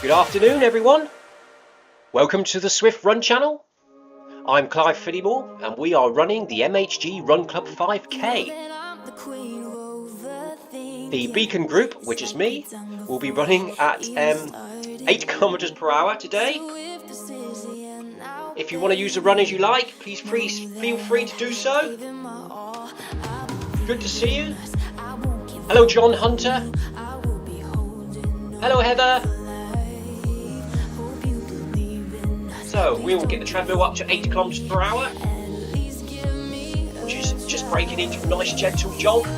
Good afternoon, everyone. Welcome to the Zwift Run channel. I'm Clive Finnimore, and we are running the MHG Run Club 5K. The Beacon group, which is me, will be running at 8 kilometers per hour today. If you want to use the run as you like, please feel free to do so. Good to see you. Hello, John Hunter. Hello, Heather. So we will get the treadmill up to 8 kilometers per hour, which is just breaking into a nice gentle jog,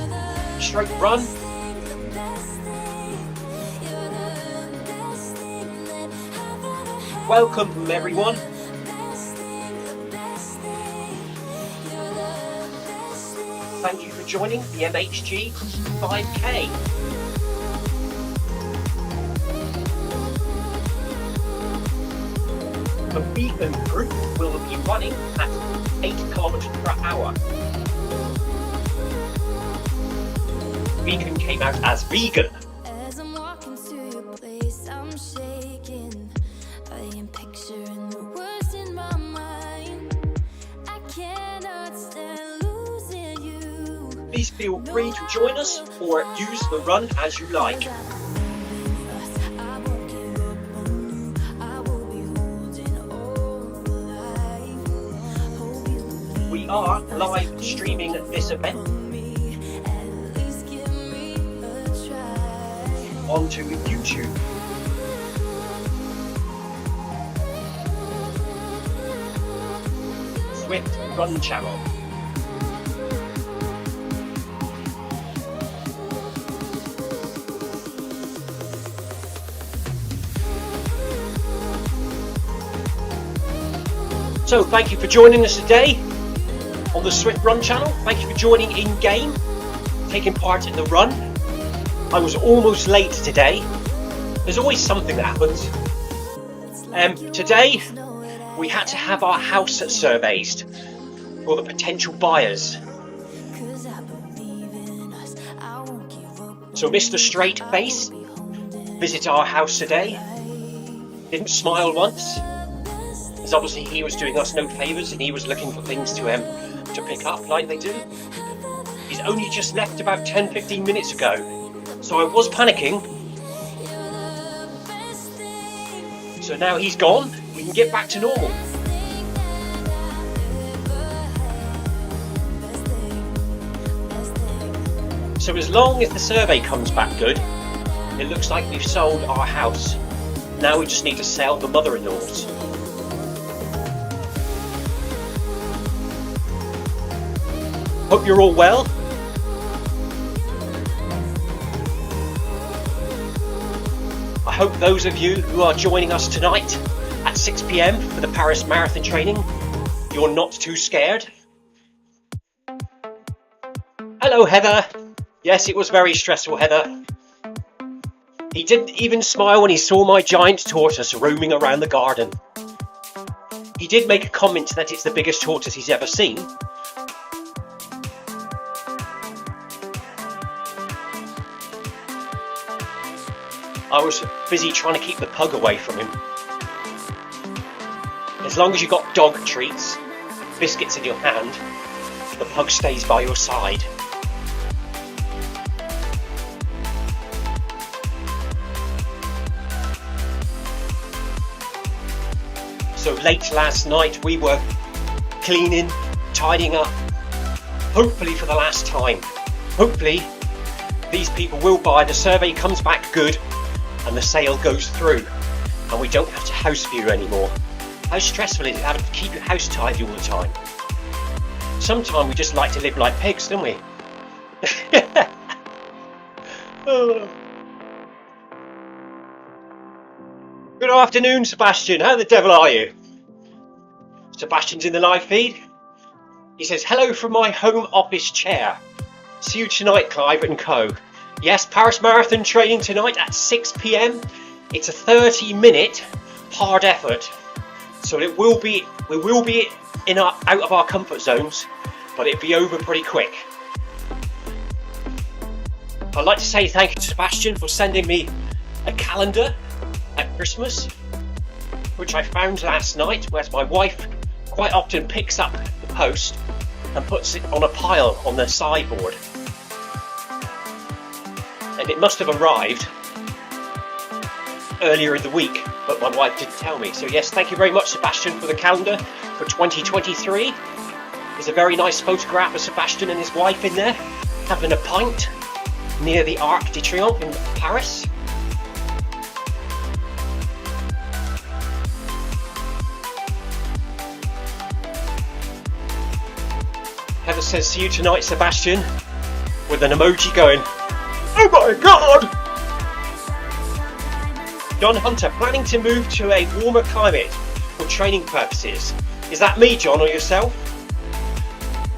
straight run. Welcome everyone. Thank you for joining the MHG 5K. The Beacon group will be running at 8 kilometers per hour. Beacon came out as vegan. As I'm walking to your place, I'm shaking. I am picturing the words in my mind. I cannot stand losing you. Please feel free to join us or use the run as you like. We are live streaming this event onto YouTube. Zwift Run channel. So thank you for joining us today on the Zwift Run channel. Thank you for joining in game, taking part in the run. I was almost late today. There's always something that happens. Today we had to have our house surveyed for the potential buyers. So Mr. Straight Face visited our house today. Didn't smile once, because obviously he was doing us no favours and he was looking for things to pick up like they do. He's only just left about 10-15 minutes ago, so I was panicking. So now he's gone, we can get back to normal. So as long as the survey comes back good, it looks like we've sold our house. Now we just need to sell the mother-in-law's. Hope you're all well. I hope those of you who are joining us tonight at 6 PM for the Paris Marathon training, you're not too scared. Hello, Heather. Yes, it was very stressful, Heather. He didn't even smile when he saw my giant tortoise roaming around the garden. He did make a comment that it's the biggest tortoise he's ever seen. I was busy trying to keep the pug away from him. As long as you got dog treats, biscuits in your hand, the pug stays by your side. So late last night we were cleaning, tidying up, hopefully for the last time. Hopefully these people will buy, the survey comes back good, and the sale goes through and we don't have to house view anymore. How stressful is it having to keep your house tidy all the time? Sometimes we just like to live like pigs, don't we? Oh. Good afternoon, Sebastian. How the devil are you? Sebastian's in the live feed. He says, hello from my home office chair. See you tonight, Clive and co. Yes, Paris Marathon training tonight at 6 PM. It's a 30-minute hard effort, so we will be out of our comfort zones, but it'll be over pretty quick. I'd like to say thank you to Sebastian for sending me a calendar at Christmas, which I found last night, whereas my wife quite often picks up the post and puts it on a pile on the sideboard. And it must have arrived earlier in the week, but my wife didn't tell me. So yes, thank you very much, Sebastian, for the calendar for 2023. There's a very nice photograph of Sebastian and his wife in there, having a pint near the Arc de Triomphe in Paris. Heather says, see you tonight, Sebastian, with an emoji going, oh my god! John Hunter, planning to move to a warmer climate for training purposes. Is that me, John, or yourself?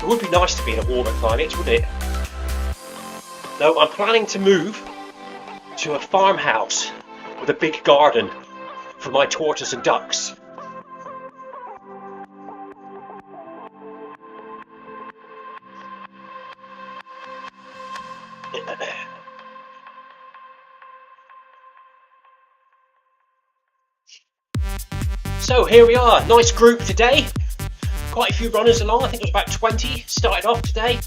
It would be nice to be in a warmer climate, wouldn't it? No, I'm planning to move to a farmhouse with a big garden for my tortoise and ducks. So here we are, nice group today. Quite a few runners along, I think it was about 20 started off today.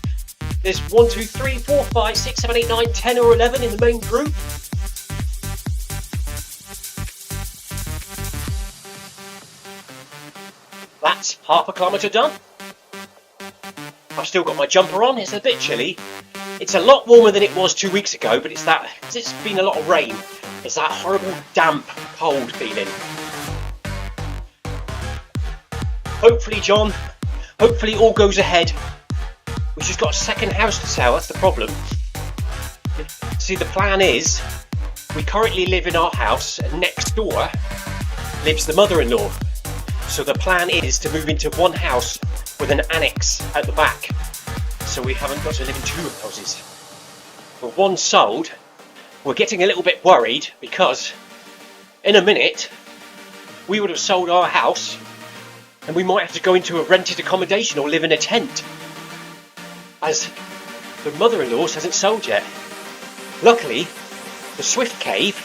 There's 1, 2, 3, 4, 5, 6, 7, 8, 9, 10 or 11 in the main group. That's half a kilometre done. I've still got my jumper on, it's a bit chilly. It's a lot warmer than it was 2 weeks ago, but it's been a lot of rain. It's that horrible damp, cold feeling. Hopefully, John, hopefully all goes ahead. We've just got a second house to sell, that's the problem. See, the plan is, we currently live in our house, and next door lives the mother-in-law. So the plan is to move into one house with an annex at the back. So we haven't got to live in two houses. With one sold, we're getting a little bit worried because in a minute, we would have sold our house and we might have to go into a rented accommodation or live in a tent, as the mother-in-law's hasn't sold yet. Luckily, the Zwift cave,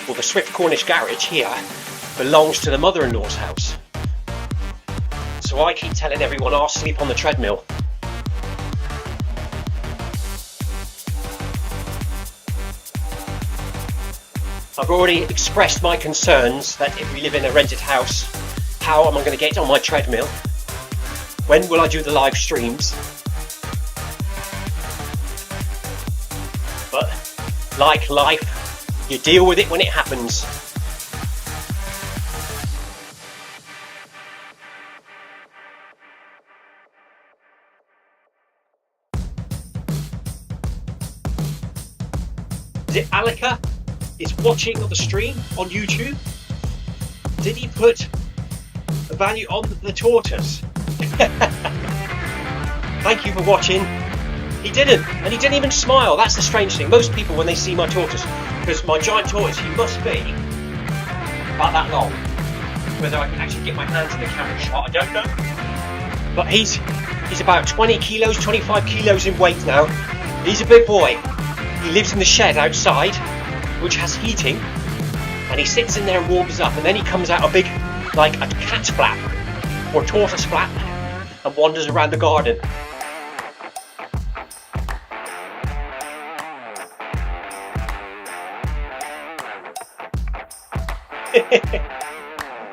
or the Zwift Cornish garage here, belongs to the mother-in-law's house. So I keep telling everyone I'll sleep on the treadmill. I've already expressed my concerns that if we live in a rented house, how am I going to get on my treadmill? When will I do the live streams? But like life, you deal with it when it happens. Is it Alika is watching the stream on YouTube? Did he put a value on the tortoise? Thank you for watching. He didn't, and he didn't even smile. That's the strange thing. Most people, when they see my tortoise, because my giant tortoise, he must be about that long. Whether I can actually get my hands in the camera shot, I don't know. But he's about 20 kilos, 25 kilos in weight now. He's a big boy. He lives in the shed outside, which has heating, and he sits in there and warms up, and then he comes out a big, like a cat flap or tortoise flap, and wanders around the garden.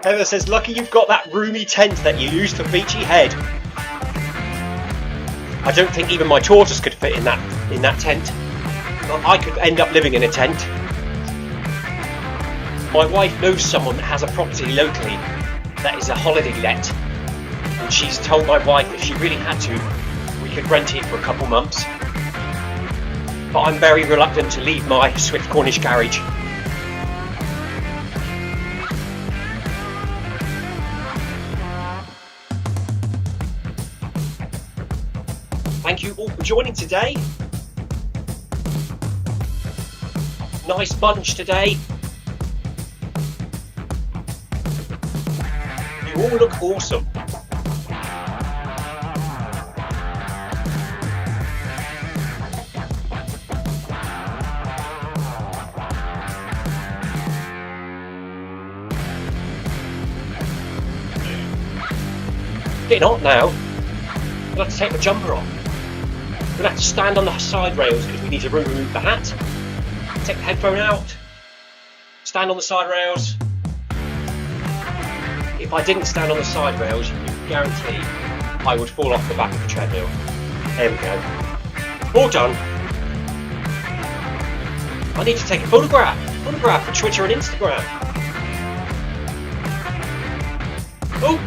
Heather says, lucky you've got that roomy tent that you use for Beachy Head. I don't think even my tortoise could fit in that tent. I could end up living in a tent. My wife knows someone that has a property locally that is a holiday let, and she's told my wife if she really had to, we could rent it for a couple months. But I'm very reluctant to leave my Zwift Cornish garage. Thank you all for joining today. Nice bunch today. You all look awesome. getting hot now. I'm gonna have to take my jumper off. I'm gonna have to stand on the side rails because we need to remove the hat. Take the headphone out. Stand on the side rails. If I didn't stand on the side rails, you can guarantee I would fall off the back of the treadmill. There we go. All done. I need to take a photograph for Twitter and Instagram. Oh,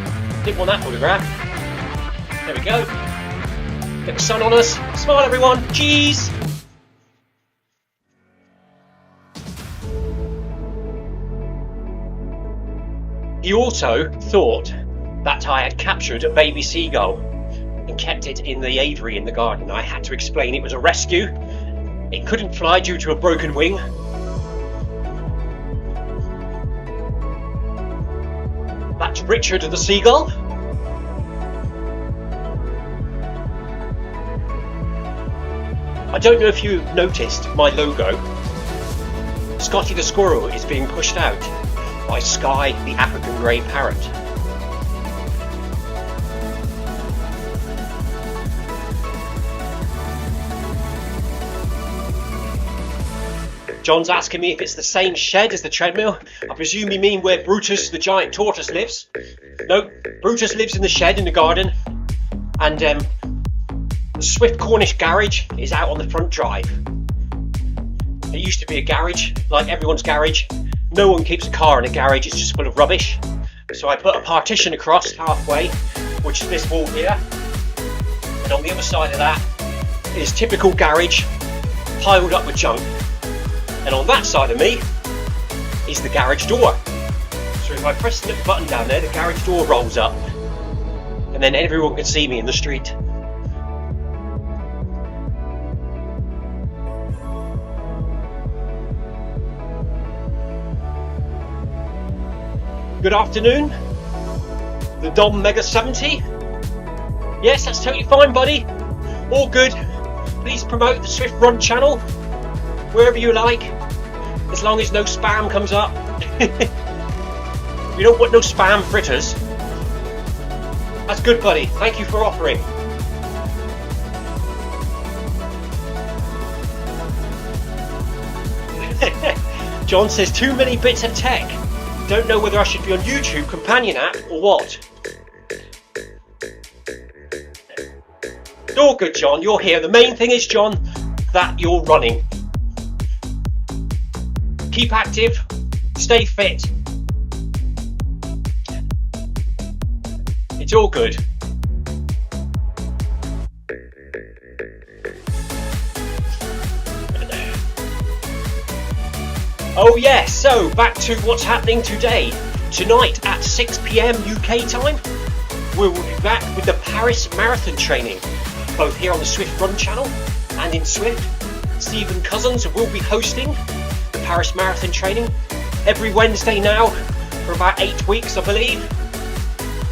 didn't want that photograph. There we go. Get the sun on us. Smile everyone. Cheese. He also thought that I had captured a baby seagull and kept it in the aviary in the garden. I had to explain it was a rescue. It couldn't fly due to a broken wing. That's Richard the seagull. I don't know if you've noticed my logo. Scotty the squirrel is being pushed out by Sky the African grey parrot. John's asking me if it's the same shed as the treadmill. I presume you mean where Brutus the giant tortoise lives. No, Brutus lives in the shed in the garden, and the Zwift Cornish garage is out on the front drive. It used to be a garage, like everyone's garage. No one keeps a car in a garage, it's just full of rubbish. So I put a partition across halfway, which is this wall here. And on the other side of that is typical garage, piled up with junk. And on that side of me is the garage door. So if I press the little button down there, the garage door rolls up. And then everyone can see me in the street. Good afternoon, the Dom Mega 70. Yes, that's totally fine, buddy. All good. Please promote the Zwift Run channel wherever you like, as long as no spam comes up. You don't want no spam fritters. That's good, buddy. Thank you for offering. John says too many bits of tech. Don't know whether I should be on YouTube, companion app, or what. All good, John, you're here. The main thing is, John, that you're running. Keep active, stay fit. It's all good. Oh yes, so back to what's happening today. Tonight at 6 PM UK time, we will be back with the Paris Marathon training, both here on the Zwift Run channel and in Zwift. Stephen Cousins will be hosting the Paris Marathon training every Wednesday now for about 8 weeks, I believe.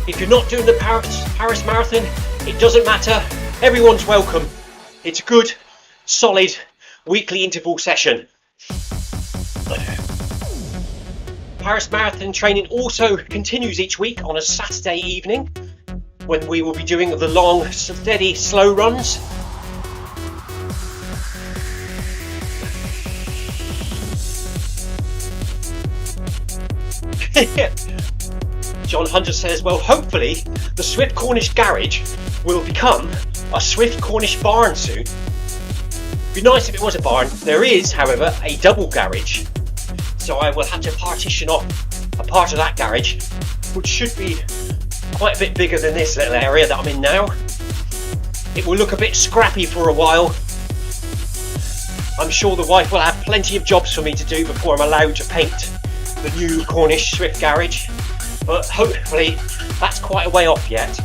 If you're not doing the Paris Marathon, it doesn't matter. Everyone's welcome. It's a good, solid weekly interval session. Paris Marathon training also continues each week on a Saturday evening, when we will be doing the long, steady, slow runs. John Hunter says, well, hopefully the Zwift Cornish garage will become a Zwift Cornish barn soon. It'd be nice if it was a barn. There is, however, a double garage, so I will have to partition off a part of that garage, which should be quite a bit bigger than this little area that I'm in now. It will look a bit scrappy for a while. I'm sure the wife will have plenty of jobs for me to do before I'm allowed to paint the new Cornish Zwift garage, but hopefully that's quite a way off yet.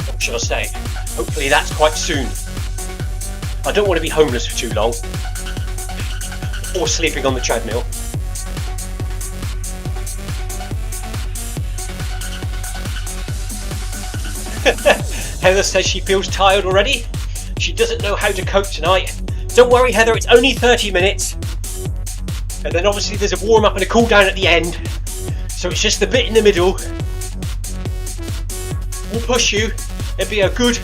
What should I say? Hopefully that's quite soon. I don't want to be homeless for too long, or sleeping on the treadmill. Heather says she feels tired already. She doesn't know how to cope tonight. Don't worry, Heather, it's only 30 minutes. And then obviously there's a warm up and a cool down at the end. So it's just the bit in the middle will push you. It'll be a good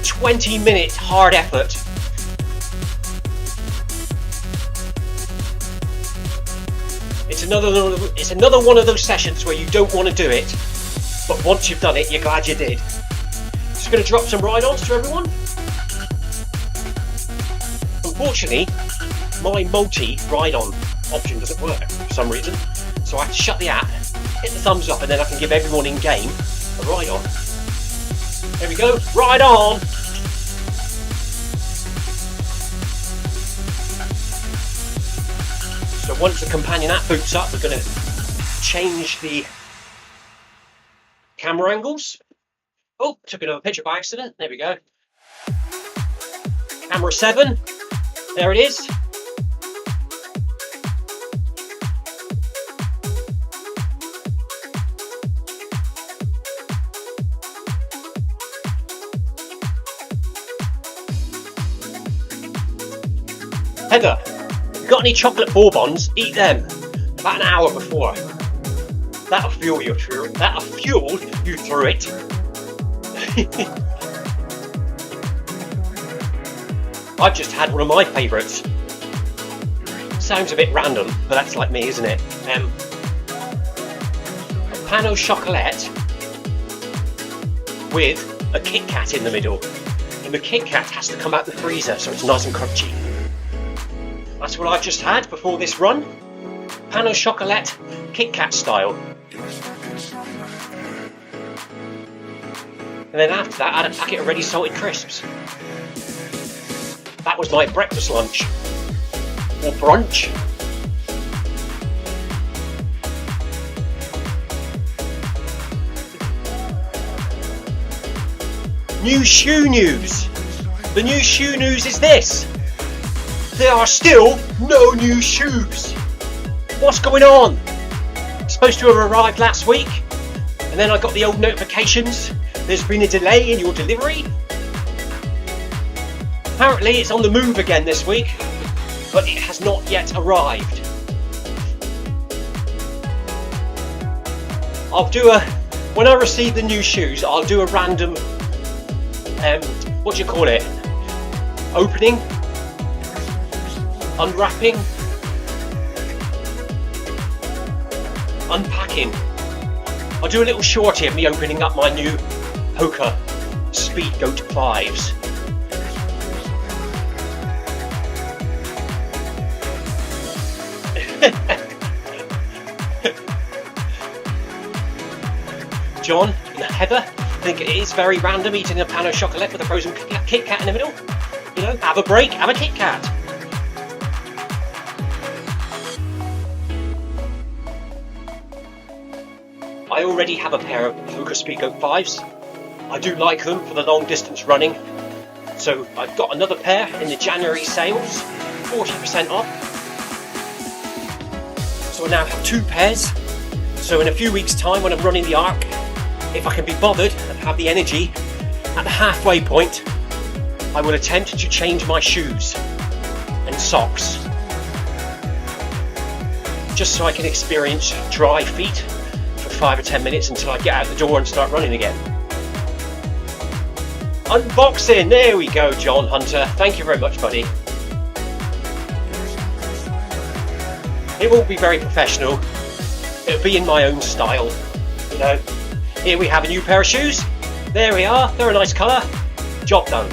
20-minute hard effort. It's another one of those sessions where you don't want to do it, but once you've done it, you're glad you did. Just going to drop some ride-ons to everyone. Unfortunately, my multi-ride-on option doesn't work for some reason, so I have to shut the app, hit the thumbs up, and then I can give everyone in game a ride-on. There we go, ride on! So once the companion app boots up, we're going to change the camera angles. Oh, took another picture by accident. There we go. Camera 7. There it is. Heather, you got any chocolate bourbons? Eat them about an hour before. That'll fuel you through it. That'll fuel you through it. I've just had one of my favourites. Sounds a bit random, but that's like me, isn't it? A pan au chocolat with a Kit Kat in the middle. And the Kit Kat has to come out the freezer, so it's nice and crunchy. That's what I've just had before this run. Pan au chocolat, Kit Kat style. And then after that, I had a packet of ready salted crisps. That was my breakfast lunch. Or brunch. New shoe news. The new shoe news is this. There are still no new shoes. What's going on? Supposed to have arrived last week, and then I got the old notifications. There's been a delay in your delivery. Apparently it's on the move again this week, but it has not yet arrived. When I receive the new shoes, I'll do a random, what do you call it? Opening? Unwrapping? Unpacking. I'll do a little shorty of me opening up my new Hoka Speedgoat 5s. John and Heather, I think it is very random eating a pan au chocolat with a frozen Kit Kat in the middle. You know, have a break, have a Kit Kat. I already have a pair of Hoka Speedgoat 5s. I do like them for the long distance running. So I've got another pair in the January sales, 40% off. So I now have 2 pairs. So in a few weeks' time when I'm running the Arc, if I can be bothered and have the energy, at the halfway point, I will attempt to change my shoes and socks. Just so I can experience dry feet for 5 or 10 minutes until I get out the door and start running again. Unboxing, there we go, John Hunter. Thank you very much, buddy. It won't be very professional. It'll be in my own style, you know. Here we have a new pair of shoes. There we are. They're a nice colour. Job done.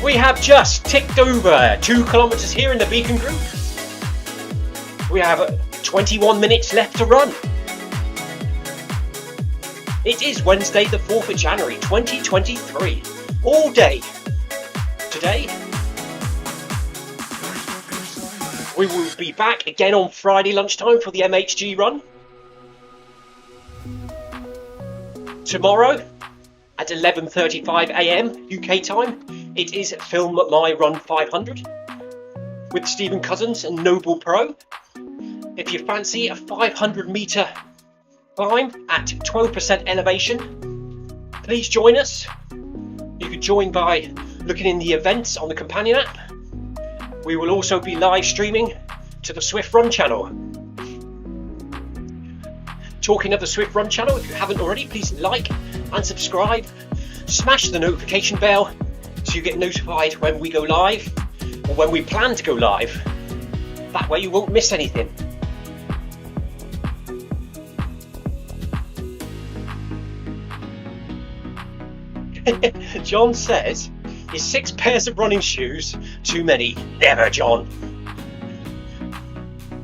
We have just ticked over 2 kilometres here in the Beacon Group. We have 21 minutes left to run. It is Wednesday the 4th of January 2023. All day today. We will be back again on Friday lunchtime for the MHG run. Tomorrow at 11:35 AM UK time, it is Film MyRun 500 with Stephen Cousins and Noble Pro. If you fancy a 500 metre climb at 12% elevation, please join us. You can join by looking in the events on the companion app. We will also be live streaming to the Zwift Run channel. talking of the Zwift Run channel. If you haven't already, please like and subscribe. Smash the notification bell so you get notified when we go live or when we plan to go live. That way you won't miss anything. John says, is 6 pairs of running shoes too many? Never, John.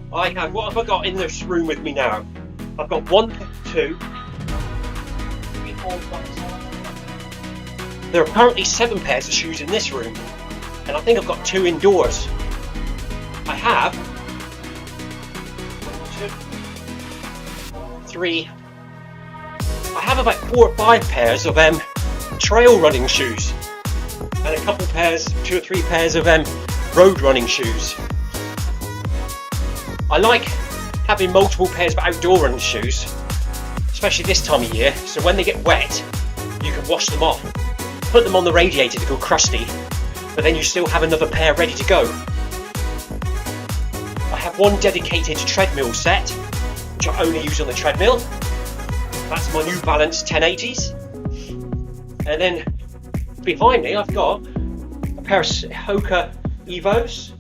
What have I got in this room with me now? I've got 1, 2, 3, 4, 5. There are currently 7 pairs of shoes in this room, and I think I've got 2 indoors. I have 1, 2, 3. I have about 4 or 5 pairs of trail running shoes, and a couple pairs, 2 or 3 pairs of road running shoes. I like having multiple pairs of outdoor running shoes, especially this time of year, so when they get wet you can wash them off, put them on the radiator to go crusty, but then you still have another pair ready to go. I have one dedicated treadmill set, which I only use on the treadmill. That's my New Balance 1080s. And then behind me I've got a pair of Hoka Evos,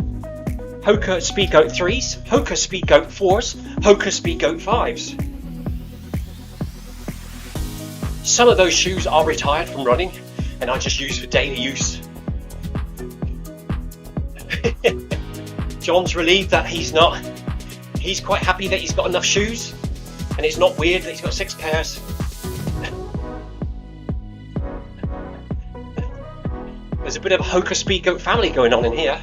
Hoka Speedgoat 3s, Hoka Speedgoat 4s, Hoka Speedgoat 5s. Some of those shoes are retired from running and I just use for daily use. John's relieved that he's quite happy that he's got enough shoes and it's not weird that he's got 6 pairs. There's a bit of a Hoka Speedgoat family going on in here.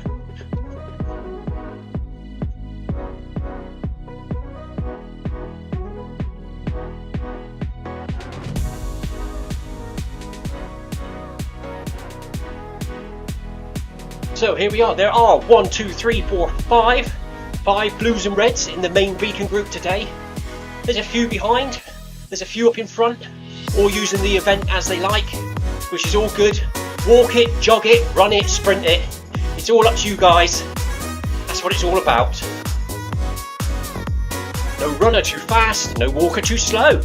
So here we are. There are 1, 2, 3, 4, 5 blues and reds in the main beacon group today. There's a few behind, there's a few up in front, all using the event as they like, which is all good. Walk it, jog it, run it, sprint it. It's all up to you guys. That's what it's all about. No runner too fast, no walker too slow.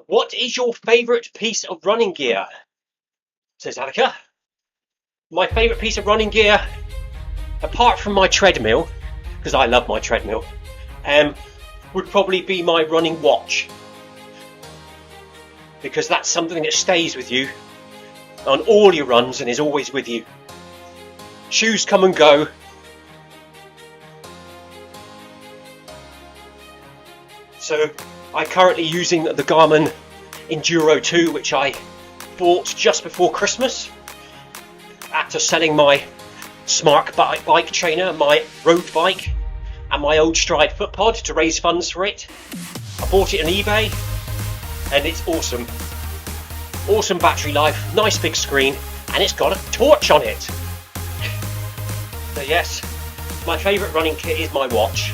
What is your favourite piece of running gear? Says Annika. My favourite piece of running gear, apart from my treadmill, because I love my treadmill, would probably be my running watch. Because that's something that stays with you on all your runs and is always with you. Shoes come and go. So I'm currently using the Garmin Enduro 2, which I bought just before Christmas after selling my smart bike trainer, my road bike and my old Stride foot pod to raise funds for it. I bought it on eBay and it's awesome. Awesome battery life, nice big screen, and it's got a torch on it. So yes, my favourite running kit is my watch.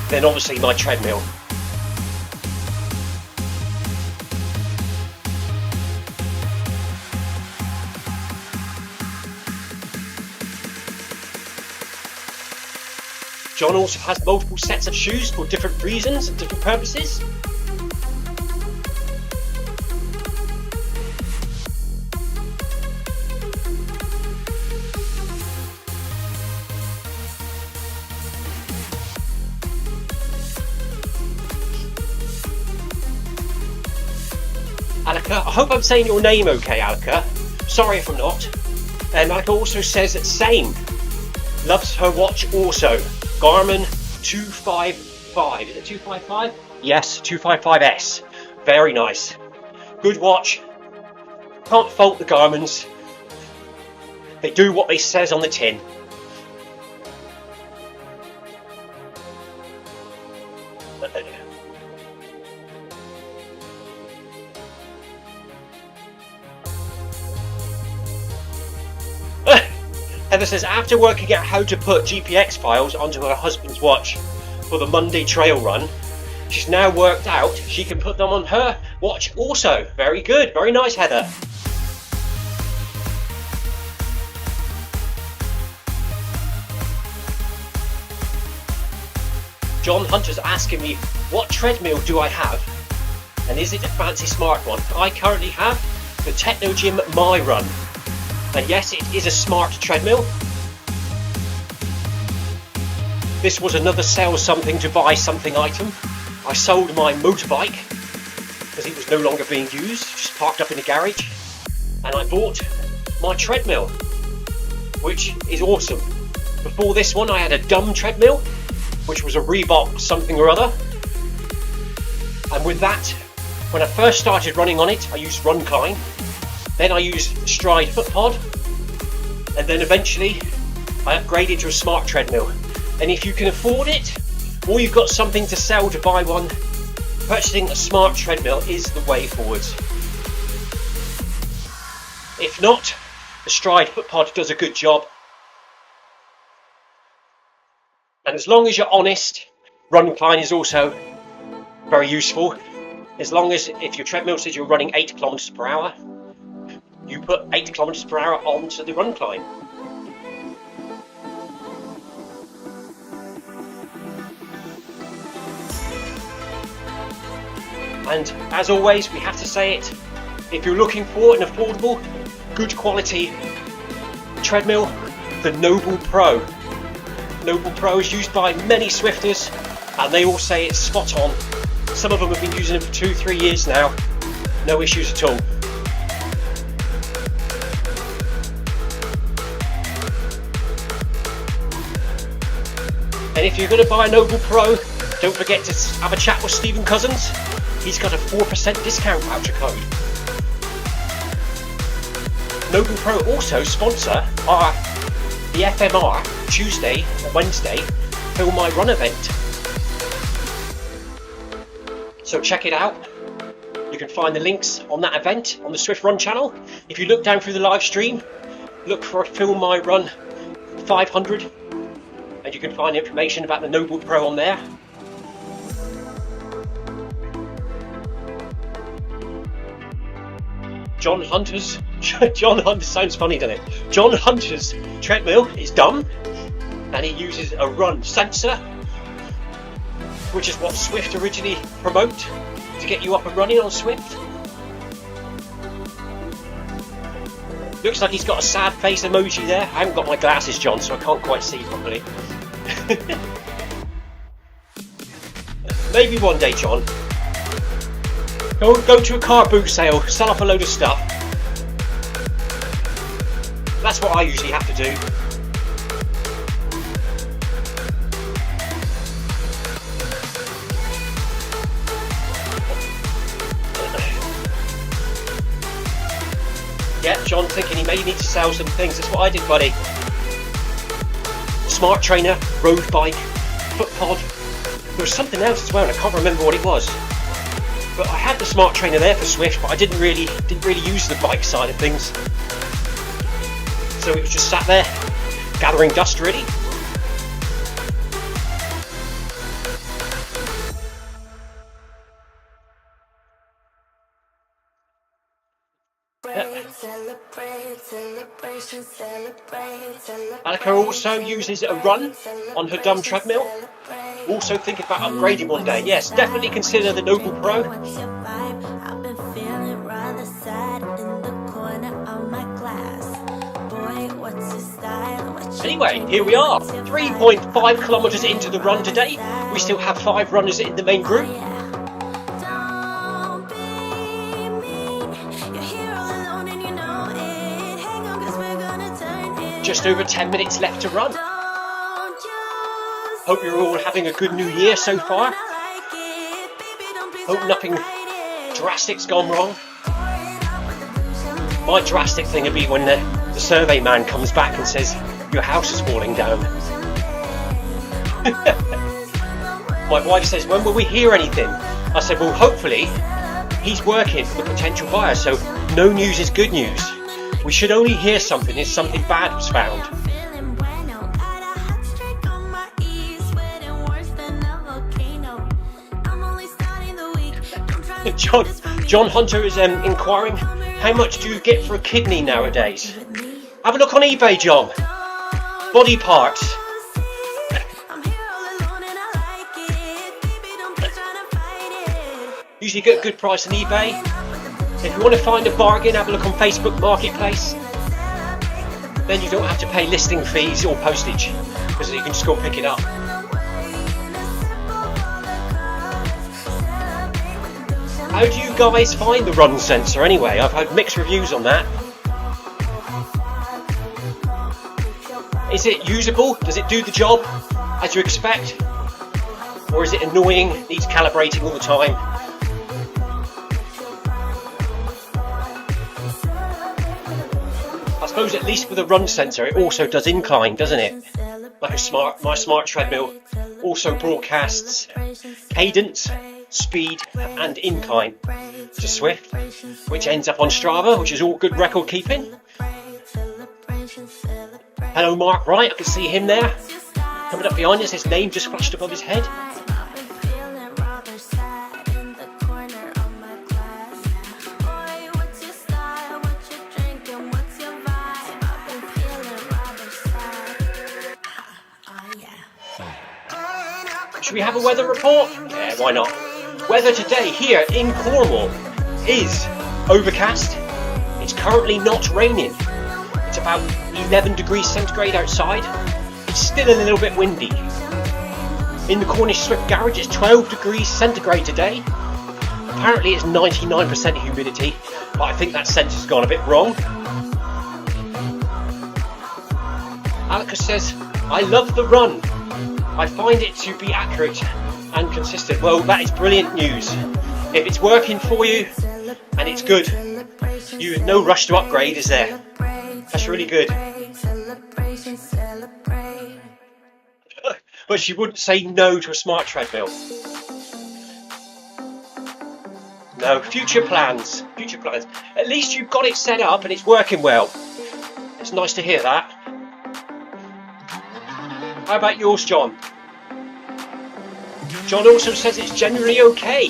Then obviously my treadmill. John also has multiple sets of shoes for different reasons and different purposes. Alika, I hope I'm saying your name okay, Alika. Sorry if I'm not. Alika also says that same. Loves her watch also. Garmin 255. Is it 255? Yes, 255S. Very nice. Good watch. Can't fault the Garmins. They do what they says on the tin. Heather says, after working out how to put GPX files onto her husband's watch for the Monday trail run, she's now worked out she can put them on her watch also. Very good, very nice, Heather. John Hunter's asking me, what treadmill do I have? And is it a fancy smart one? I currently have the TechnoGym MyRun. And yes, it is a smart treadmill. This was another sell something to buy something item. I sold my motorbike because it was no longer being used, just parked up in the garage. And I bought my treadmill, which is awesome. Before this one, I had a dumb treadmill, which was a Reebok something or other. And with that, when I first started running on it, I used RunClimb. Then I used the Stride FootPod, and then eventually I upgraded to a smart treadmill. And if you can afford it, or you've got something to sell to buy one, purchasing a smart treadmill is the way forwards. If not, the Stride FootPod does a good job. And as long as you're honest, RunClimb is also very useful. As long as, if your treadmill says you're running 8 kilometers per hour, you put 8 kilometers per hour onto the RunClimb. And as always, we have to say it, if you're looking for an affordable, good quality treadmill, the Noble Pro. Noble Pro is used by many Swifters, and they all say it's spot on. Some of them have been using it for 2-3 years now, no issues at all. And if you're going to buy a Noble Pro, don't forget to have a chat with Stephen Cousins. He's got a 4% discount voucher code. Noble Pro also sponsor the FMR Tuesday and Wednesday Film My Run event. So check it out. You can find the links on that event on the Zwift Run channel. If you look down through the live stream, look for Film My Run 500. And you can find information about the Noble Pro on there. John Hunter sounds funny, doesn't it? John Hunter's treadmill is dumb, and he uses a run sensor, which is what Zwift originally promote to get you up and running on Zwift. Looks like he's got a sad face emoji there. I haven't got my glasses, John, so I can't quite see properly. Maybe one day, John. Go to a car boot sale, sell off a load of stuff. That's what I usually have to do. Yeah, John thinking he may need to sell some things. That's what I did, buddy. Smart trainer, road bike, FootPod. There was something else as well, and I can't remember what it was. But I had the smart trainer there for Zwift, but I didn't really use the bike side of things. So it was just sat there, gathering dust really. Alika also uses a run on her dumb treadmill. Also thinking about upgrading one day. Yes, definitely consider the Noble Pro. Anyway, here we are, 3.5 kilometers into the run today. We still have 5 runners in the main group. Just over 10 minutes left to run. Hope you're all having a good new year so far. Hope nothing drastic's gone wrong. My drastic thing would be when the survey man comes back and says your house is falling down. My wife says, when will we hear anything? I said, well, hopefully he's working for the potential buyer, so no news is good news. We should only hear something if something bad was found. John Hunter is inquiring, how much do you get for a kidney nowadays? Have a look on eBay, John. Body parts. Usually get a good price on eBay. If you want to find a bargain, have a look on Facebook Marketplace. Then you don't have to pay listing fees or postage, because you can just go and pick it up. How do you guys find the run sensor anyway? I've had mixed reviews on that. Is it usable? Does it do the job as you expect? Or is it annoying, needs calibrating all the time? I suppose at least with a run sensor it also does incline, doesn't it? Like my smart treadmill also broadcasts cadence, speed and incline to Zwift, which ends up on Strava, which is all good record keeping. Hello Mark Wright, I can see him there. Coming up behind us, his name just flashed above his head. Should we have a weather report? Yeah, why not? Weather today here in Cornwall is overcast. It's currently not raining. It's about 11 degrees centigrade outside. It's still a little bit windy. In the Cornish Swift garage it's 12 degrees centigrade today. Apparently it's 99% humidity, but I think that sensor's gone a bit wrong. Alaka says, I love the run. I find it to be accurate and consistent. Well, that is brilliant news. If it's working for you and it's good, you have no rush to upgrade, is there? That's really good. But she wouldn't say no to a smart treadmill. No, future plans. Future plans. At least you've got it set up and it's working well. It's nice to hear that. How about yours, John? John also says it's generally okay.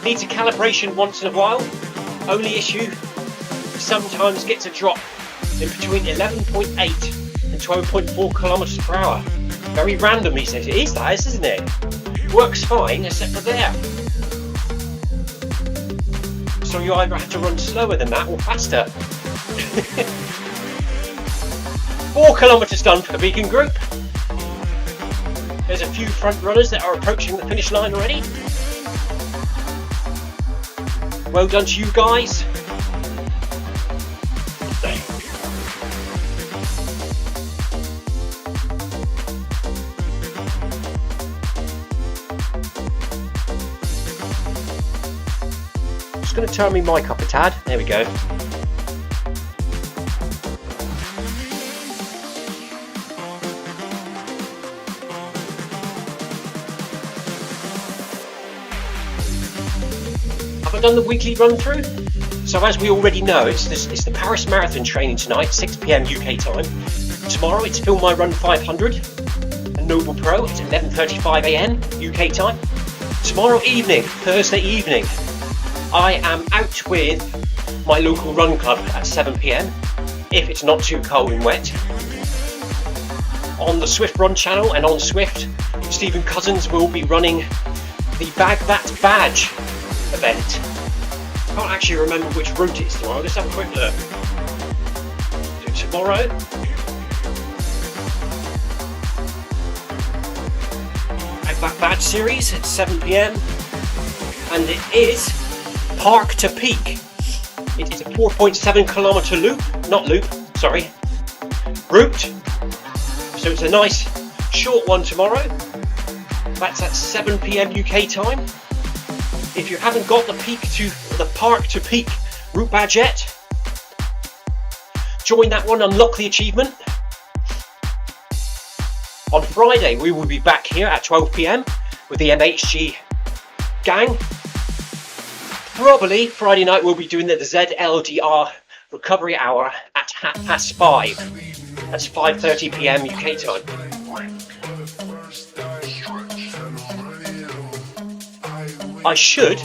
Needs a calibration once in a while. Only issue, sometimes gets a drop in between 11.8 and 12.4 kilometers per hour. Very random, he says. It is that, isn't it? Works fine, except for there. So you either have to run slower than that or faster. 4 kilometers done for the vegan group. There's a few front runners that are approaching the finish line already. Well done to you guys. Just going to turn my mic up a tad. There we go. Have I done the weekly run through? So as we already know, it's the Paris Marathon training tonight, 6 PM UK time. Tomorrow it's MyRun 500 and Noble Pro. It's 11:35 AM UK time. Tomorrow evening, Thursday evening, I am out with my local run club at 7 PM, if it's not too cold and wet. On the Zwift Run channel and on Zwift, Stephen Cousins will be running the Bag That Badge event. I can't actually remember which route it's tomorrow. Let's have a quick look. So tomorrow, Bag That Badge series at 7 PM, and it is Park to Peak. It is a 4.7 kilometer route. So it's a nice short one tomorrow. That's at 7 PM UK time. If you haven't got the Park to Peak route badge yet, join that one, unlock the achievement. On Friday we will be back here at 12 PM with the MHG gang. Probably Friday night we'll be doing the ZLDR recovery hour at 5:30. That's 5:30 PM UK time. I should,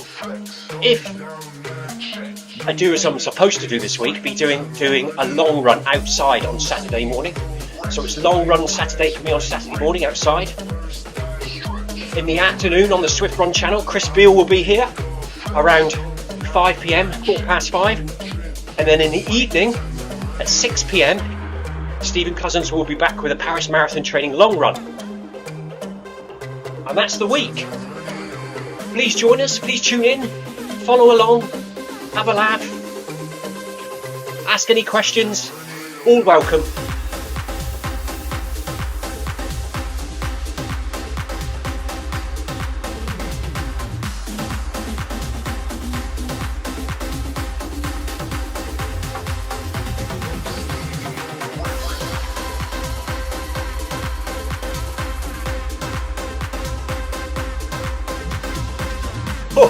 if I do as I'm supposed to do this week, be doing a long run outside on Saturday morning. So it's long run Saturday for me on Saturday morning outside. In the afternoon on the Zwift Run channel, Krisp will be here around 5 PM, 5:15. And then in the evening at 6 PM, Stephen Cousins will be back with a Paris Marathon training long run. And that's the week. Please join us, please tune in, follow along, have a laugh, ask any questions, all welcome.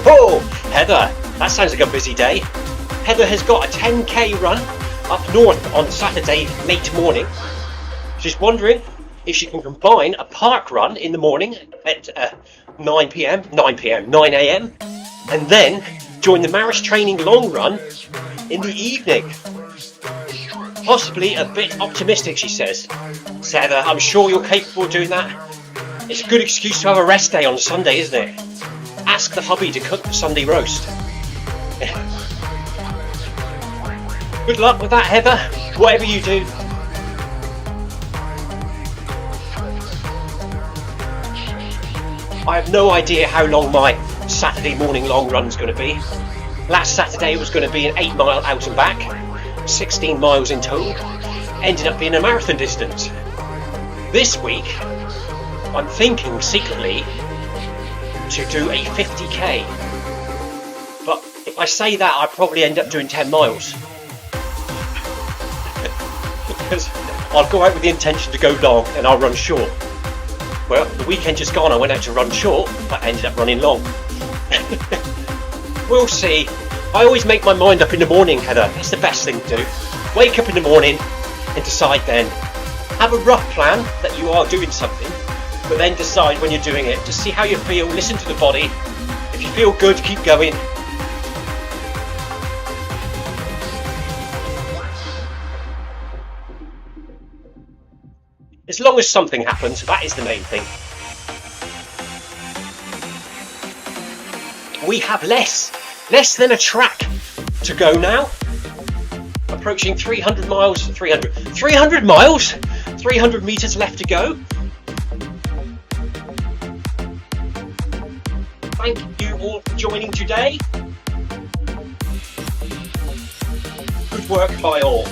Oh, Heather, that sounds like a busy day. Heather has got a 10k run up north on Saturday late morning. She's wondering if she can combine a park run in the morning at 9 AM, and then join the Maris training long run in the evening. Possibly a bit optimistic, she says. So Heather, I'm sure you're capable of doing that. It's a good excuse to have a rest day on Sunday, isn't it? Ask the hubby to cook the Sunday roast. Good luck with that, Heather, whatever you do. I have no idea how long my Saturday morning long run's going to be. Last Saturday it was going to be an 8 mile out and back, 16 miles in total. Ended up being a marathon distance. This week, I'm thinking secretly to do a 50k, but if I say that, I probably end up doing 10 miles because I'll go out with the intention to go long and I'll run short. Well, the weekend just gone, I went out to run short, but I ended up running long. We'll see. I always make my mind up in the morning, Heather. That's the best thing to do. Wake up in the morning and decide then. Have a rough plan that you are doing something, but then decide when you're doing it. Just see how you feel, listen to the body. If you feel good, keep going. As long as something happens, that is the main thing. We have less than a track to go now. Approaching 300 miles, 300 miles? 300 meters left to go. Thank you all for joining today. Good work by all.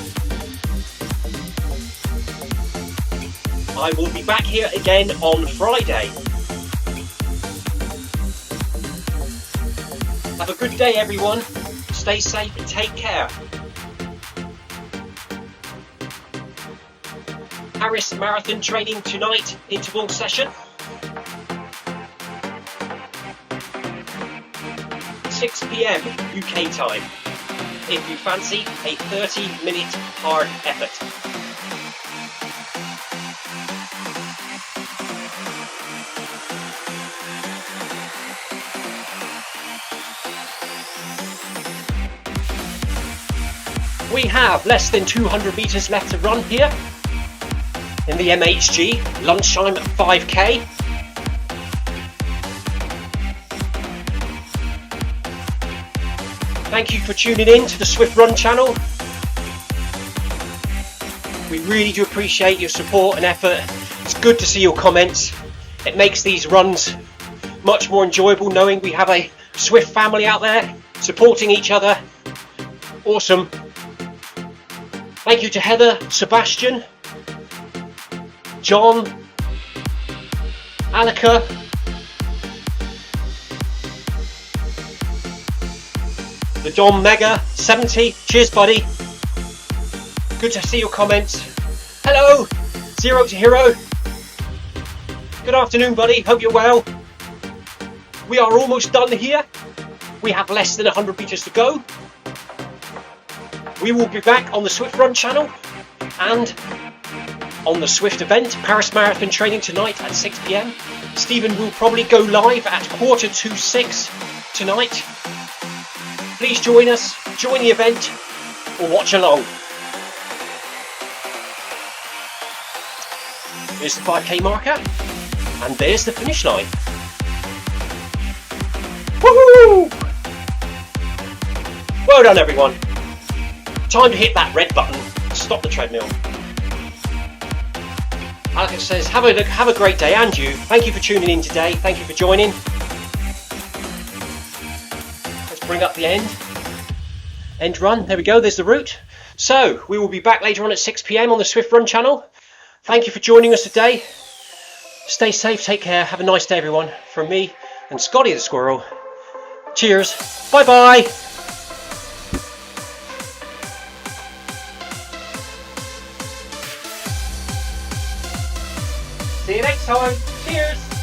I will be back here again on Friday. Have a good day, everyone. Stay safe and take care. Paris Marathon training tonight, interval session. 6 PM UK time, if you fancy a 30-minute hard effort. We have less than 200 meters left to run here in the MHG Lunchtime 5k. Thank you for tuning in to the Zwift Run channel. We really do appreciate your support and effort. It's good to see your comments. It makes these runs much more enjoyable knowing we have a Zwift family out there supporting each other. Awesome. Thank you to Heather, Sebastian, John, Annika, the Dom Mega 70. Cheers, buddy. Good to see your comments. Hello, Zero to Hero. Good afternoon, buddy. Hope you're well. We are almost done here. We have less than 100 meters to go. We will be back on the Zwift Run channel and on the Zwift event, Paris Marathon training tonight at 6 PM. Stephen will probably go live at 5:45 tonight. please join us, join the event, or watch along. Here's the 5k marker, and there's the finish line. Woohoo! Well done, everyone. Time to hit that red button to stop the treadmill. Alex says, have a great day, and you. Thank you for tuning in today. Thank you for joining. Let's bring up the end run. There we go. There's the route. So we will be back later on at 6 p.m. on the Zwift Run channel. Thank you for joining us today. Stay safe. Take care. Have a nice day, everyone. From me and Scotty the Squirrel. Cheers. Bye bye. See you next time. Cheers.